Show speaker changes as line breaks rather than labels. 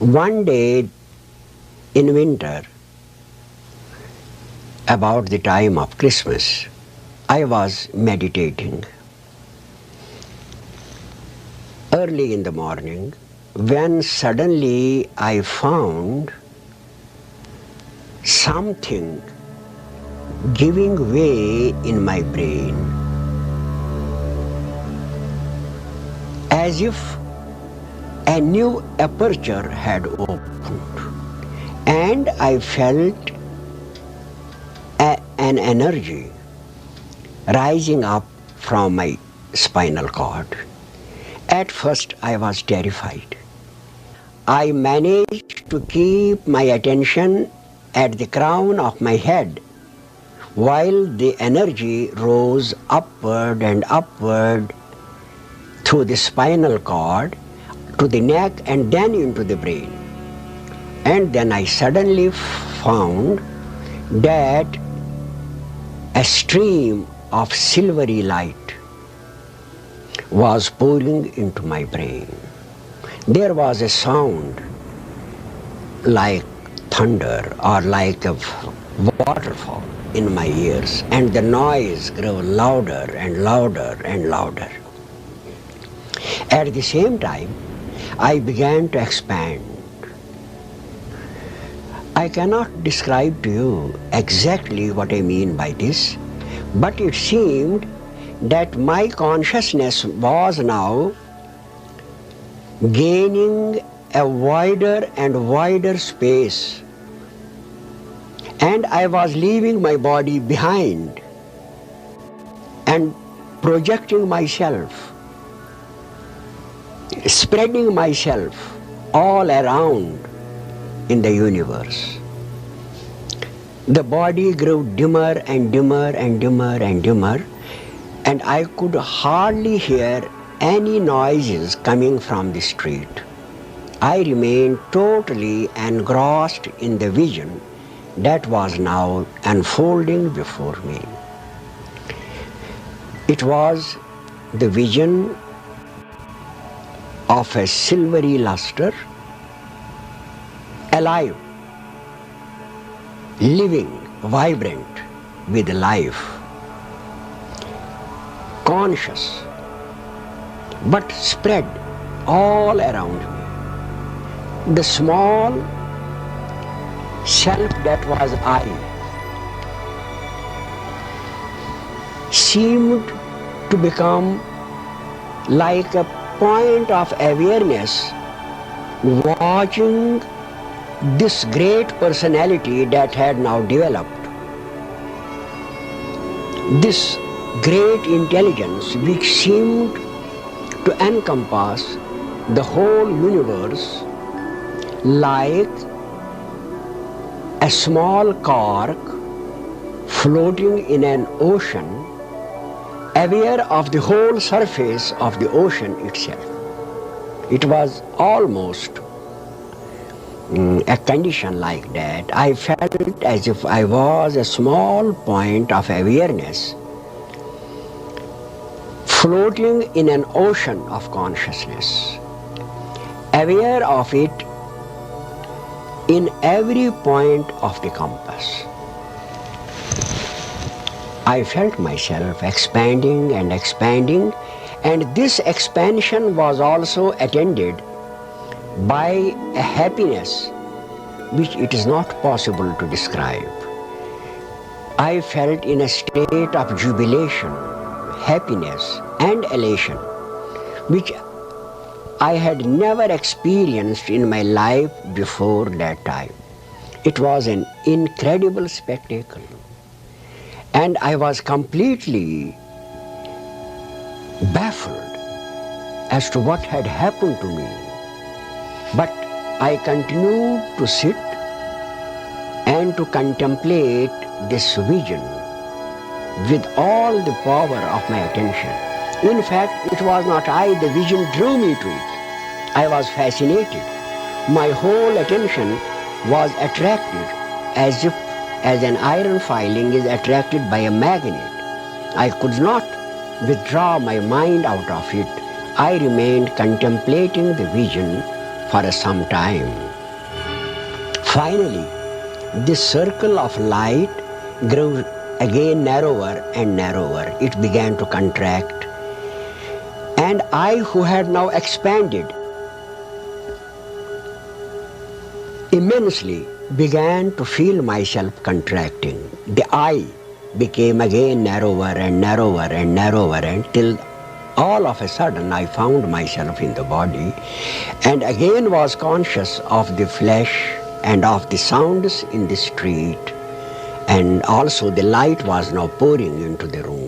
One day in winter, about the time of Christmas, I was meditating early in the morning when suddenly I found something giving way in my brain, as if a new aperture had opened, and I felt an energy rising up from my spinal cord. At first I was terrified. I managed to keep my attention at the crown of my head while the energy rose upward and upward through the spinal cord to the neck and then into the brain. And then I suddenly found that a stream of silvery light was pouring into my brain. There was a sound like thunder or like a waterfall in my ears, and the noise grew louder and louder and louder. At the same time, I began to expand. I cannot describe to you exactly what I mean by this, but it seemed that my consciousness was now gaining a wider and wider space, and I was leaving my body behind and projecting myself, spreading myself all around in the universe. The body grew dimmer and dimmer and dimmer and dimmer, and I could hardly hear any noises coming from the street. I remained totally engrossed in the vision that was now unfolding before me. It was the vision of a silvery luster, alive, living, vibrant with life, conscious, but spread all around me. The small self that was I seemed to become like a point of awareness watching this great personality that had now developed. This great intelligence which seemed to encompass the whole universe like a small cork floating in an ocean, aware of the whole surface of the ocean itself. It was almost a condition like that. I felt as if I was a small point of awareness floating in an ocean of consciousness, aware of it in every point of the compass. I felt myself expanding and expanding, and this expansion was also attended by a happiness which it is not possible to describe. I felt in a state of jubilation, happiness and elation, which I had never experienced in my life before that time. It was an incredible spectacle, and I was completely baffled as to what had happened to me. But I continued to sit and to contemplate this vision with all the power of my attention. In fact, it was not I, the vision drew me to it. I was fascinated. My whole attention was attracted as an iron filing is attracted by a magnet. I could not withdraw my mind out of it. I remained contemplating the vision for some time. Finally, this circle of light grew again narrower and narrower. It began to contract. And I, who had now expanded immensely, began to feel myself contracting. The eye became again narrower and narrower and narrower until all of a sudden I found myself in the body and again was conscious of the flesh and of the sounds in the street, and also the light was now pouring into the room.